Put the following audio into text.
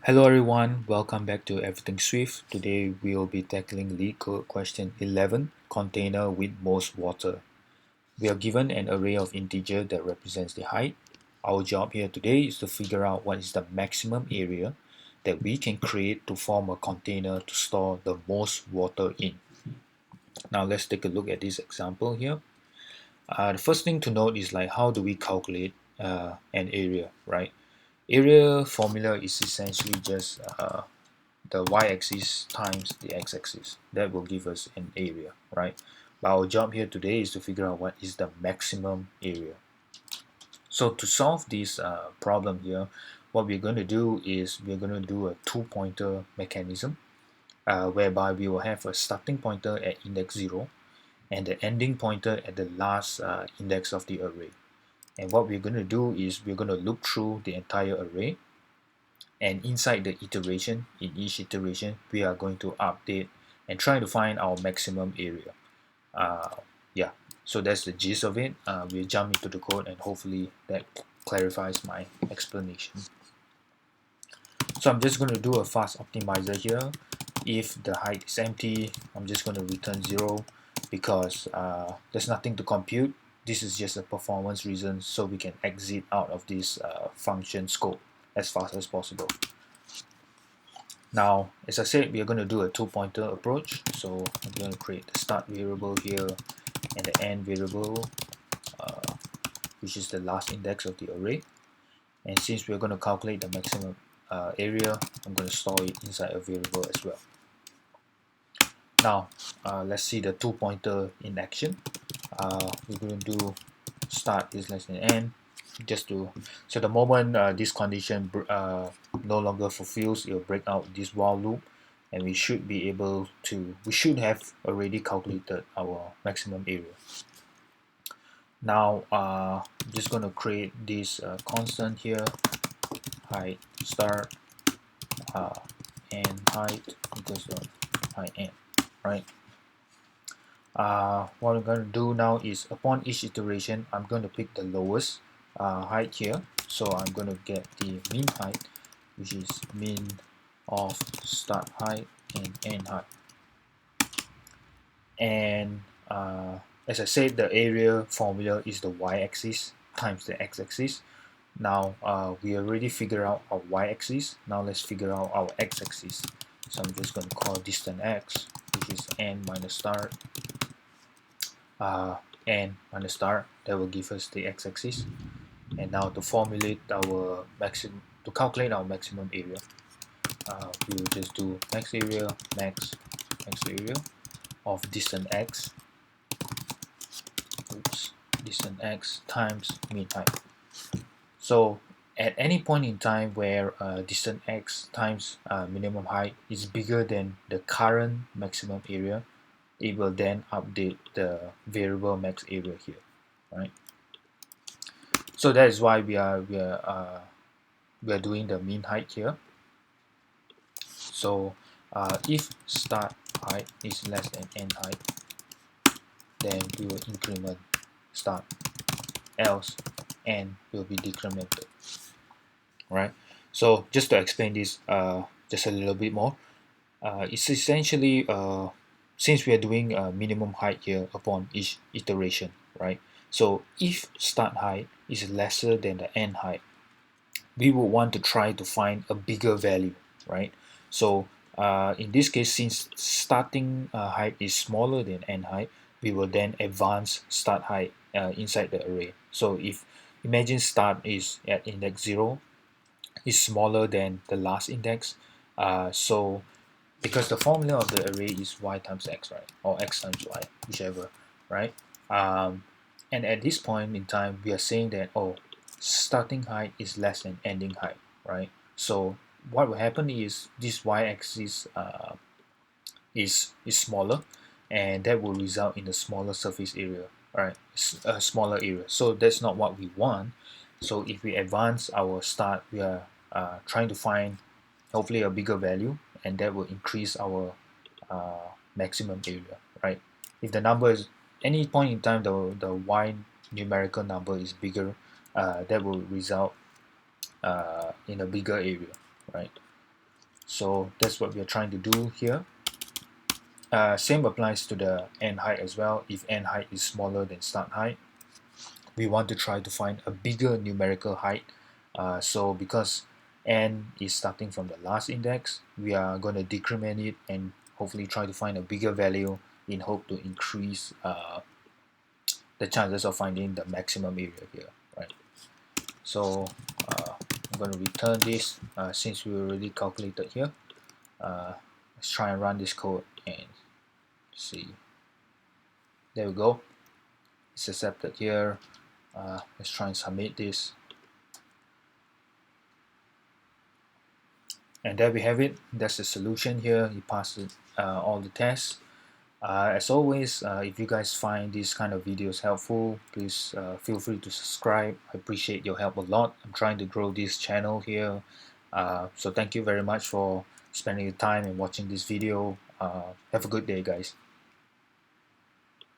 Hello everyone, welcome back to Everything Swift. Today we'll be tackling Leetcode question 11, container with most water. We are given an array of integer that represents the height. Our job here today is to figure out what is the maximum area that we can create to form a container to store the most water in. Now let's take a look at this example here. The first thing to note is like how do we calculate an area, right? Area formula is essentially just the y-axis times the x-axis. That will give us an area, right? But our job here today is to figure out what is the maximum area. So to solve this problem here, what we're going to do is we're going to do a two-pointer mechanism whereby we will have a starting pointer at index 0 and the ending pointer at the last index of the array. And what we're going to do is we're going to look through the entire array, and inside the iteration, in each iteration, we are going to update and try to find our maximum area. Yeah, so that's the gist of it. We'll jump into the code and hopefully that clarifies my explanation. So I'm just going to do a fast optimizer here. If the height is empty, I'm just going to return 0 because there's nothing to compute. This is just a performance reason, so we can exit out of this function scope as fast as possible. Now, as I said, we are going to do a two-pointer approach. So I'm going to create the start variable here and the end variable, which is the last index of the array. And since we're going to calculate the maximum area, I'm going to store it inside a variable as well. Now, let's see the two-pointer in action. We're going to do start is less than end, just to so the moment this condition no longer fulfills, it will break out this while loop, and we should have already calculated our maximum area. Now I'm just going to create this constant here, height start and height equals to height end, right? What I'm going to do now is upon each iteration, I'm going to pick the lowest height here. So I'm going to get the mean height, which is mean of start height and end height. And as I said, the area formula is the y-axis times the x-axis. Now we already figured out our y-axis. Now let's figure out our x-axis. So I'm just going to call distance x, which is n minus start, n minus start. That will give us the x-axis. And now to formulate our maximum, to calculate our maximum area, we will just do max area of distance x, distance x times mean height. So at any point in time where distance x times minimum height is bigger than the current maximum area, it will then update the variable max area here, right? So that is why we are doing the mean height here. So if start height is less than end height, then we will increment start, else end will be decremented, right? So just to explain this just a little bit more, it's essentially since we are doing minimum height here upon each iteration, right? So if start height is lesser than the end height, we would want to try to find a bigger value, right? So in this case, since starting height is smaller than end height, we will then advance start height inside the array. So if imagine start is at index 0, is smaller than the last index, so because the formula of the array is y times x, right, or x times y, whichever, right? And at this point in time, we are saying that, oh, starting height is less than ending height, right? So what will happen is this y-axis is smaller, and that will result in a smaller surface area, right? A smaller area. So that's not what we want. So if we advance our start, we are trying to find hopefully a bigger value, and that will increase our maximum area, right? If the number is any point in time the y numerical number is bigger, that will result in a bigger area, right? So that's what we are trying to do here. Same applies to the end height as well. If end height is smaller than start height, we want to try to find a bigger numerical height. So because n is starting from the last index, we are going to decrement it and hopefully try to find a bigger value in hope to increase the chances of finding the maximum area here, right? So I'm going to return this since we already calculated here. Let's try and run this code and see. There we go. It's accepted here. Let's try and submit this. And there we have it. That's the solution here. You passed all the tests. As always, if you guys find these kind of videos helpful, please feel free to subscribe. I appreciate your help a lot. I'm trying to grow this channel here. So thank you very much for spending the time and watching this video. Have a good day, guys.